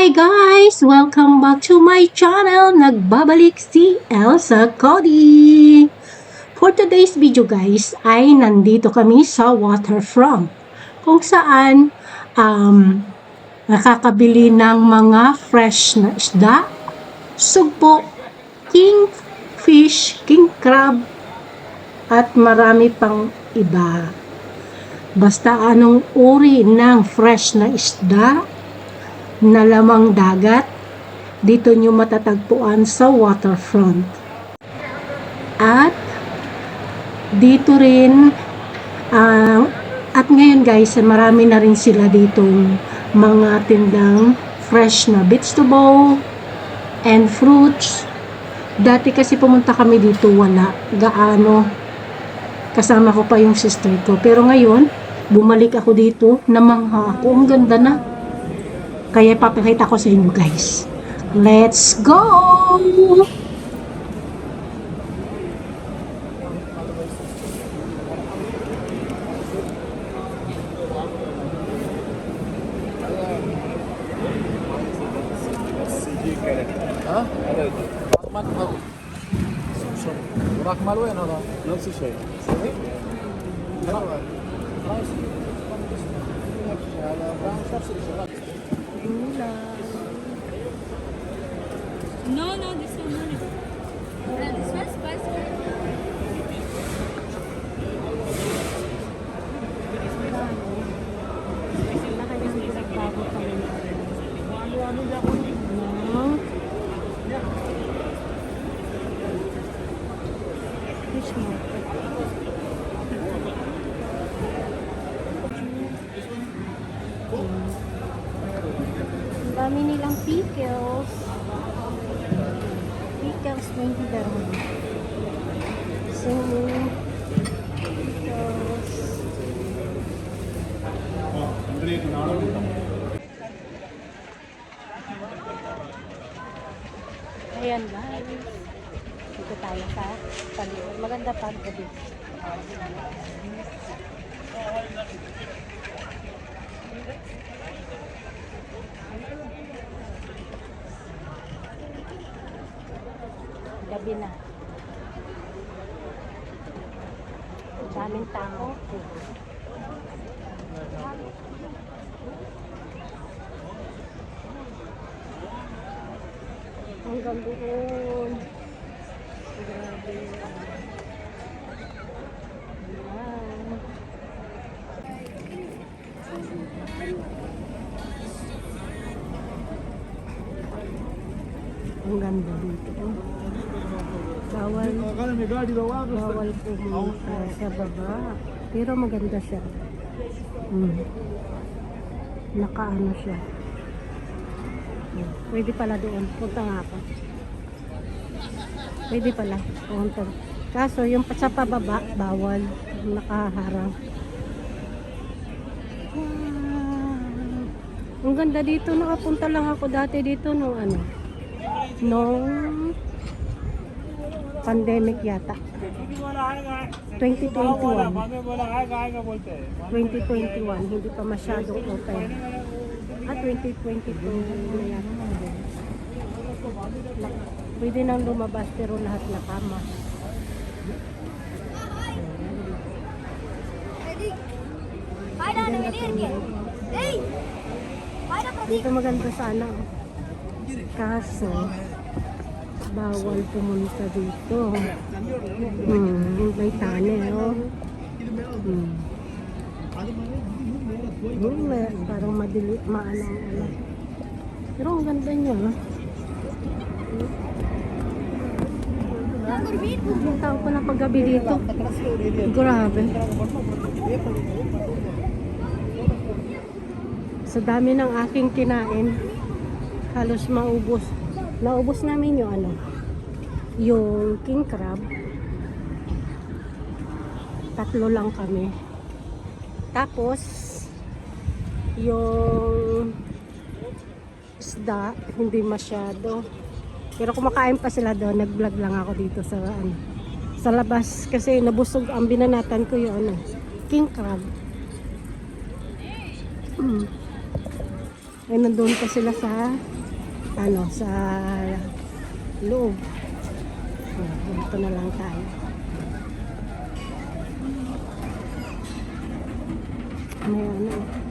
Hi guys! Welcome back to my channel. Nagbabalik si Elsa Cody. For today's video guys, ay nandito kami sa waterfront. Kung saan nakakabili ng mga fresh na isda, sugpo, king fish, king crab, at marami pang iba. Basta anong uri ng fresh na isda na lamang dagat, dito nyo matatagpuan sa waterfront. At dito rin at ngayon guys, marami na rin sila ditong mga tindang fresh na vegetable and fruits. Dati kasi pumunta kami dito, wala gaano, kasama ko pa yung sister ko, pero ngayon bumalik ako dito, namangha ako, ang ganda na. Kaya papakita ko sa inyo guys. Let's go! وراك مال وين هذا؟ نفس الشيء. No, this one not. This one spicy. Ang dami nilang pickles. Pickles 20 dirham. So, ayan guys. Dito tayo sa paligid. Maganda pa ang gabi. Gabi na. Daming tao. Hanggang doon. Grabe. Ayan. Ang ganda dito. Bawal pumunta sa baba. Pero maganda siya. Nakaano siya. Pwede pala doon. Punta nga ako. Pwede pala. Punta. Kaso yung sa pababa, bawal. Nakaharang. Ang ganda dito. Nakapunta lang ako dati dito nung ano. Nung pandemic yata. 2021. 2021. Hindi pa masyadong open. 2022 na yata. Pwede nang lumabas pero lahat nakama. Dito maganda sana. Kaso bawal pumunta dito. May tunnel, oh. Parang madili, maano. Pero ang ganda niya. Yung tao ko na paggabi dito. Grabe. Sa dami ng aking kinain, halos maubos. Naubos namin yung ano, yung king crab. 3 lang kami. Tapos yung isda hindi masyado, pero kumakain pa sila doon. Nag-vlog lang ako dito sa ano, sa labas kasi nabusog ang binanatan ko yung ano, king crab. Ay nandun pa sila sa sa loob. Dito na lang tayo. May